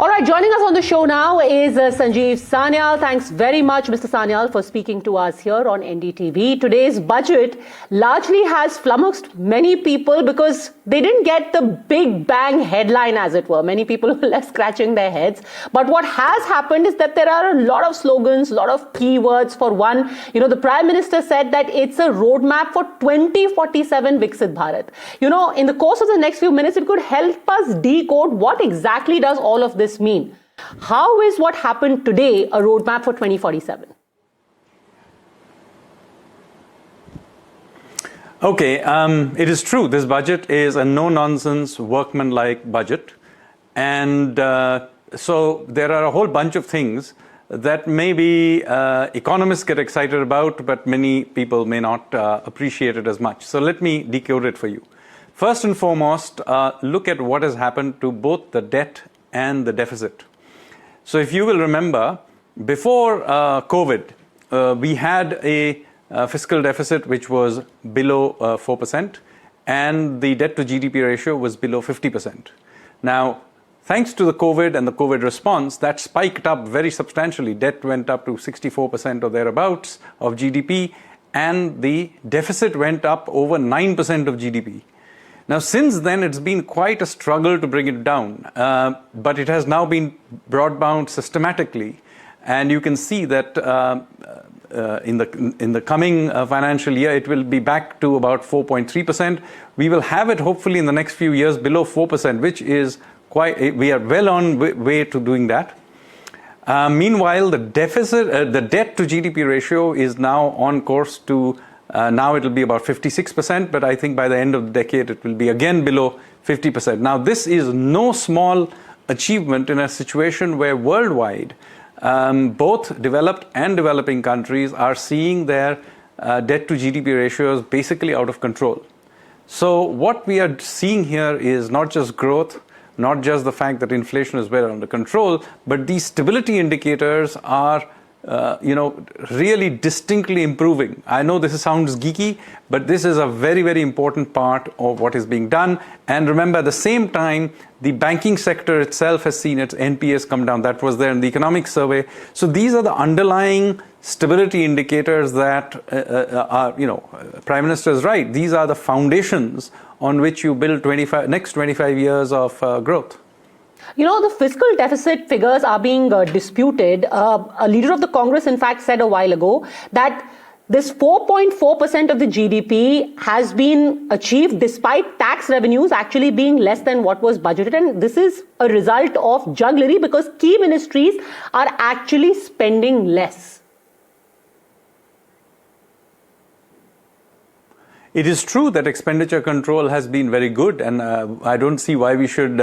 All right, joining us on the show now is Sanjeev Sanyal. Thanks very much, Mr. Sanyal, for speaking to us here on NDTV. Today's budget largely has flummoxed many people because they didn't get the big bang headline, as it were. Many people were left scratching their heads. But what has happened is that there are a lot of slogans, a lot of keywords. For one, the Prime Minister said that it's a roadmap for 2047 Viksit Bharat. In the course of the next few minutes, it could help us decode what exactly does all of this mean. How is what happened today a roadmap for 2047? Okay, it is true. This budget is a no-nonsense, workman-like budget. And so there are a whole bunch of things that maybe economists get excited about, but many people may not appreciate it as much. So let me decode it for you. First and foremost, look at what has happened to both the debt and the deficit. So if you will remember, before COVID, we had a fiscal deficit which was below 4%, and the debt to GDP ratio was below 50%. Now, thanks to the COVID and the COVID response, that spiked up very substantially. Debt went up to 64% or thereabouts of GDP, and the deficit went up over 9% of GDP. Now, since then, it's been quite a struggle to bring it down, but it has now been brought down systematically. And you can see that in the coming financial year, it will be back to about 4.3%. We will have it hopefully in the next few years below 4%, which is we are well on way to doing that. Meanwhile, the debt to GDP ratio is now on course to now it will be about 56%, but I think by the end of the decade it will be again below 50%. Now, this is no small achievement in a situation where worldwide both developed and developing countries are seeing their debt to GDP ratios basically out of control. So what we are seeing here is not just growth, not just the fact that inflation is well under control, but these stability indicators are really distinctly improving. I know this sounds geeky, but this is a very, very important part of what is being done. And remember, at the same time, the banking sector itself has seen its NPS come down. That was there in the economic survey. So these are the underlying stability indicators that are, Prime Minister is right. These are the foundations on which you build next 25 years of growth. The fiscal deficit figures are being disputed. A leader of the Congress, in fact, said a while ago that this 4.4% of the GDP has been achieved despite tax revenues actually being less than what was budgeted. And this is a result of jugglery because key ministries are actually spending less. It is true that expenditure control has been very good, and I don't see why we should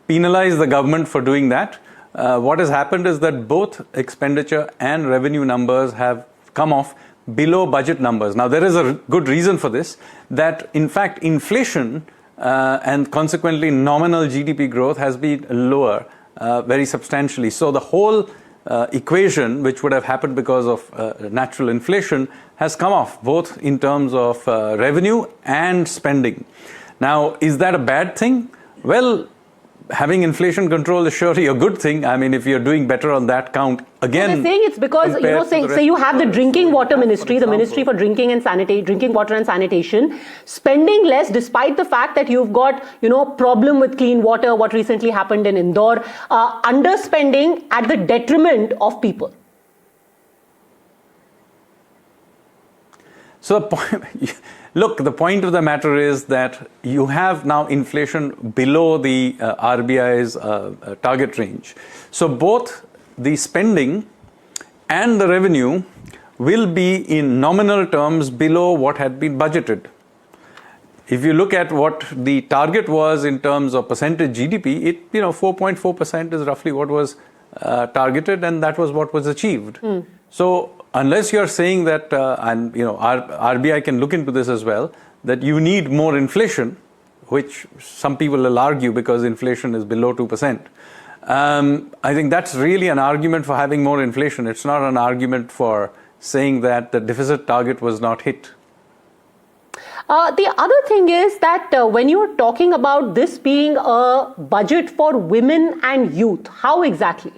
penalize the government for doing that. What has happened is that both expenditure and revenue numbers have come off below budget numbers. Now, there is a good reason for this, that in fact inflation and consequently nominal GDP growth has been lower very substantially. So the whole equation, which would have happened because of natural inflation, has come off both in terms of revenue and spending. Now, is that a bad thing? Well, having inflation control is surely a good thing. I mean, if you're doing better on that count, again... They're saying it's because, say you have the drinking water ministry, the Ministry for Drinking Water and Sanitation, spending less despite the fact that you've got, problem with clean water, what recently happened in Indore, underspending at the detriment of people. So, look, the point of the matter is that you have now inflation below the RBI's target range. So both the spending and the revenue will be in nominal terms below what had been budgeted. If you look at what the target was in terms of percentage GDP, 4.4% is roughly what was targeted, and that was what was achieved. So unless you're saying that, RBI can look into this as well, that you need more inflation, which some people will argue because inflation is below 2%. I think that's really an argument for having more inflation. It's not an argument for saying that the deficit target was not hit. The other thing is that when you're talking about this being a budget for women and youth, how exactly?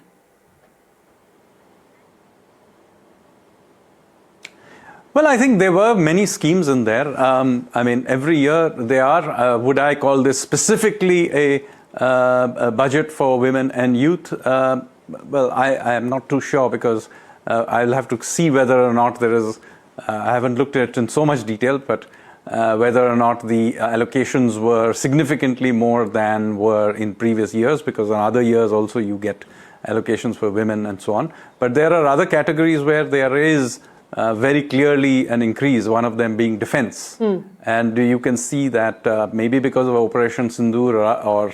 Well, I think there were many schemes in there. I mean, every year there are, would I call this specifically a budget for women and youth? Well, I am not too sure because I'll have to see whether or not there is, I haven't looked at it in so much detail, but whether or not the allocations were significantly more than were in previous years, because in other years also you get allocations for women and so on. But there are other categories where there is very clearly an increase, one of them being defense. And you can see that maybe because of Operation Sindoor or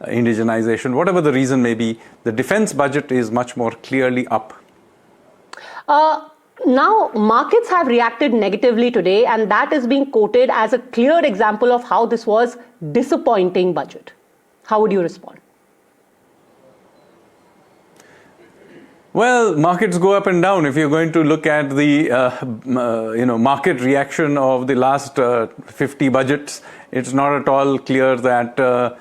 indigenization, whatever the reason may be, the defense budget is much more clearly up. Now, markets have reacted negatively today, and that is being quoted as a clear example of how this was disappointing budget. How would you respond? Well, markets go up and down. If you're going to look at the market reaction of the last 50 budgets, it's not at all clear that the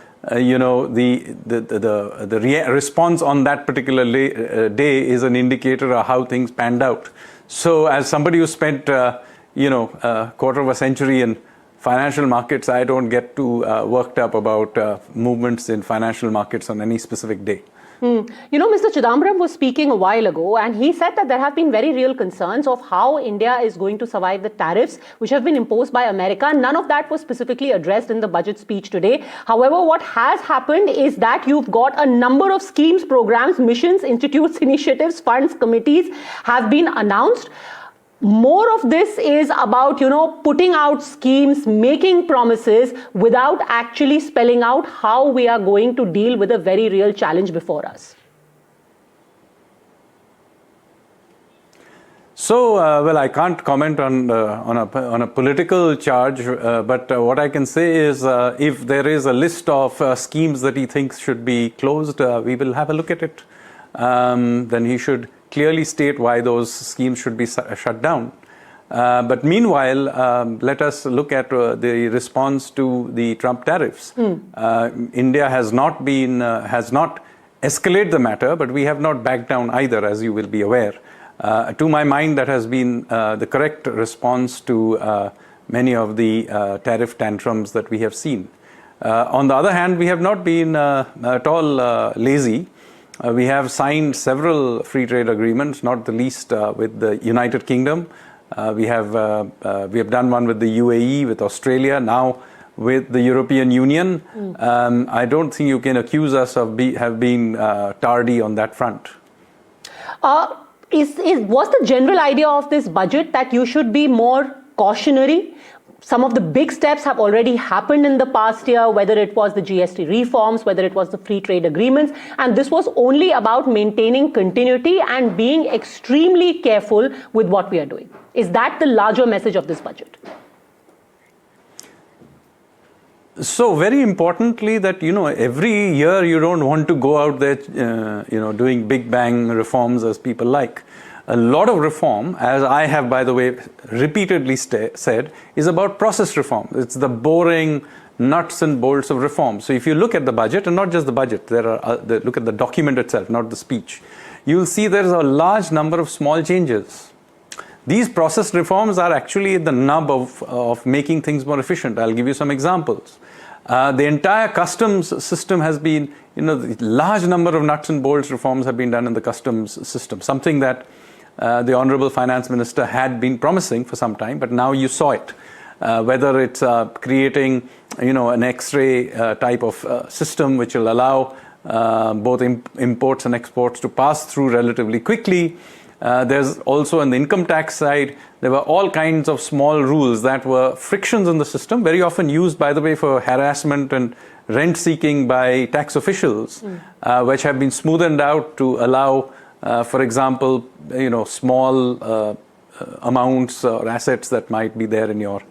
response on that particular day is an indicator of how things panned out. So, as somebody who spent a quarter of a century in financial markets, I don't get too worked up about movements in financial markets on any specific day. You know, Mr. Chidambaram was speaking a while ago, and he said that there have been very real concerns of how India is going to survive the tariffs which have been imposed by America. None of that was specifically addressed in the budget speech today. However, what has happened is that you've got a number of schemes, programs, missions, institutes, initiatives, funds, committees have been announced. More of this is about, putting out schemes, making promises without actually spelling out how we are going to deal with a very real challenge before us. So, well, I can't comment on a political charge, but what I can say is if there is a list of schemes that he thinks should be closed, we will have a look at it. Then he should clearly state why those schemes should be shut down. But meanwhile, let us look at the response to the Trump tariffs. India has not escalated the matter, but we have not backed down either, as you will be aware. To my mind, that has been the correct response to many of the tariff tantrums that we have seen. On the other hand, we have not been at all lazy. We have signed several free trade agreements, not the least with the United Kingdom. We have done one with the UAE, with Australia, now with the European Union. I don't think you can accuse us of have been tardy on that front. Was the general idea of this budget that you should be more cautionary? Some of the big steps have already happened in the past year, whether it was the GST reforms, whether it was the free trade agreements, and this was only about maintaining continuity and being extremely careful with what we are doing. Is that the larger message of this budget? So very importantly that, every year you don't want to go out there, doing big bang reforms as people like. A lot of reform, as I have, by the way, repeatedly said, is about process reform. It's the boring nuts and bolts of reform. So if you look at the budget, and not just the budget, look at the document itself, not the speech, you'll see there's a large number of small changes. These process reforms are actually the nub of making things more efficient. I'll give you some examples. The entire customs system has been, the large number of nuts and bolts reforms have been done in the customs system, something that the Honorable Finance Minister had been promising for some time, but now you saw it. Whether it's creating, an X-ray type of system which will allow both imports and exports to pass through relatively quickly. There's also on the income tax side, there were all kinds of small rules that were frictions in the system, very often used, by the way, for harassment and rent seeking by tax officials, which have been smoothened out to allow for example, small amounts or assets that might be there in your,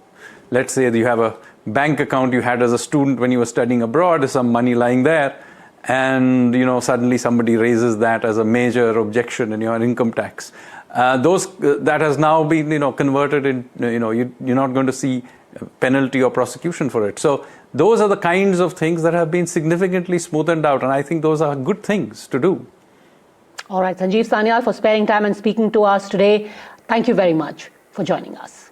let's say that you have a bank account you had as a student when you were studying abroad, there's some money lying there, and suddenly somebody raises that as a major objection in your income tax. That has now been converted in, you're not going to see penalty or prosecution for it. So those are the kinds of things that have been significantly smoothened out, and I think those are good things to do. All right, Sanjeev Sanyal, for sparing time and speaking to us today, thank you very much for joining us.